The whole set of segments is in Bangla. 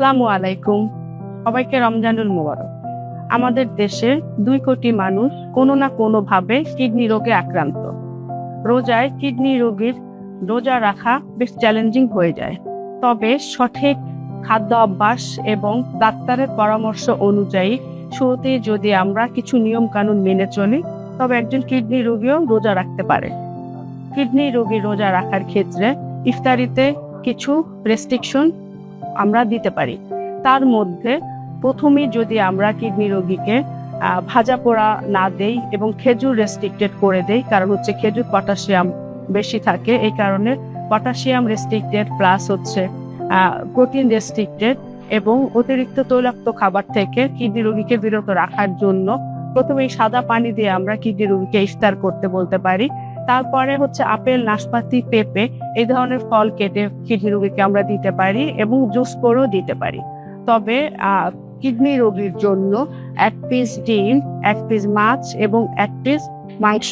আসসালামু আলাইকুম। সবাইকে রমজানুল মুবারক। আমাদের দেশে 2 কোটি মানুষ কোনো না কোনোভাবে কিডনি রোগে আক্রান্ত। রোজায় কিডনি রোগীর রোজা রাখা বেশ চ্যালেঞ্জিং হয়ে যায়। তবে সঠিক খাদ্য অভ্যাস এবং ডাক্তারের পরামর্শ অনুযায়ী শুরুতেই যদি আমরা কিছু নিয়ম কানুন মেনে চলি, তবে একজন কিডনি রোগীও রোজা রাখতে পারে। কিডনি রোগী রোজা রাখার ক্ষেত্রে ইফতারিতে কিছু রেস্ট্রিকশন আমরা দিতে পারি। তার মধ্যে প্রথমেই যদি আমরা কিডনি রোগীকে ভাজা পোড়া না দেই এবং খেজুর রেস্ট্রিক্টেড করে দেই, কারণ হচ্ছে খেজুর পটাশিয়াম বেশি থাকে, এই কারণে পটাশিয়াম রেস্ট্রিক্টেড প্লাস হচ্ছে প্রোটিন রেস্ট্রিক্টেড এবং অতিরিক্ত তৈলাক্ত খাবার থেকে কিডনি রোগীকে বিরত রাখার জন্য প্রথমেই সাদা পানি দিয়ে আমরা কিডনি রোগীকে ইফতার করতে বলতে পারি। তারপরে হচ্ছে আপেল, নাশপাতি, পেঁপে এই ধরনের ফল কেটে কিডনি রোগীকে আমরা দিতে পারি এবং জুস করেও দিতে পারি। তবে কিডনি রোগীর জন্য 1 পিস ডিম, 1 পিস মাছ এবং 1 পিস মাংস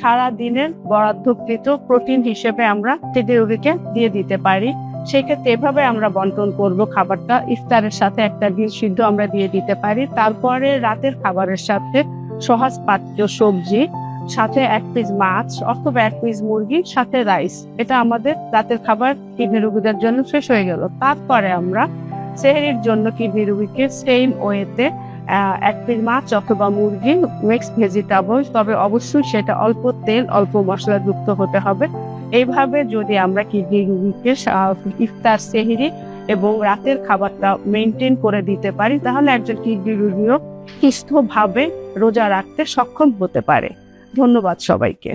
সারা দিনের বরাদ্দকৃত প্রোটিন হিসেবে আমরা কিডনি রোগীকে দিয়ে দিতে পারি। সেক্ষেত্রে এভাবে আমরা বন্টন করব খাবারটা। ইফতারের সাথে একটা ডিম সিদ্ধ আমরা দিয়ে দিতে পারি। তারপরে রাতের খাবারের সাথে সহজ পাচ্য সবজি, সাথে 1 পিস মাছ অথবা 1 পিস মুরগি, সাথে রাইস। এটা আমাদের রাতের খাবার কিডনি রোগীদের জন্য শেষ হয়ে গেল। তারপরে আমরা সেহরির জন্য কিডনি রোগীকে সেম ওয়েতে 1 পিস মাছ অথবা মুরগি, মিক্সড ভেজিটেবল, তবে অবশ্যই সেটা অল্প তেল অল্প মশলা যুক্ত হতে হবে। এইভাবে যদি আমরা কিডনি রোগীকে ইফতার, সেহরি এবং রাতের খাবারটা মেনটেন করে দিতে পারি, তাহলে একজন কিডনি রোগীও সুস্থভাবে রোজা রাখতে সক্ষম হতে পারে। ধন্যবাদ সবাইকে।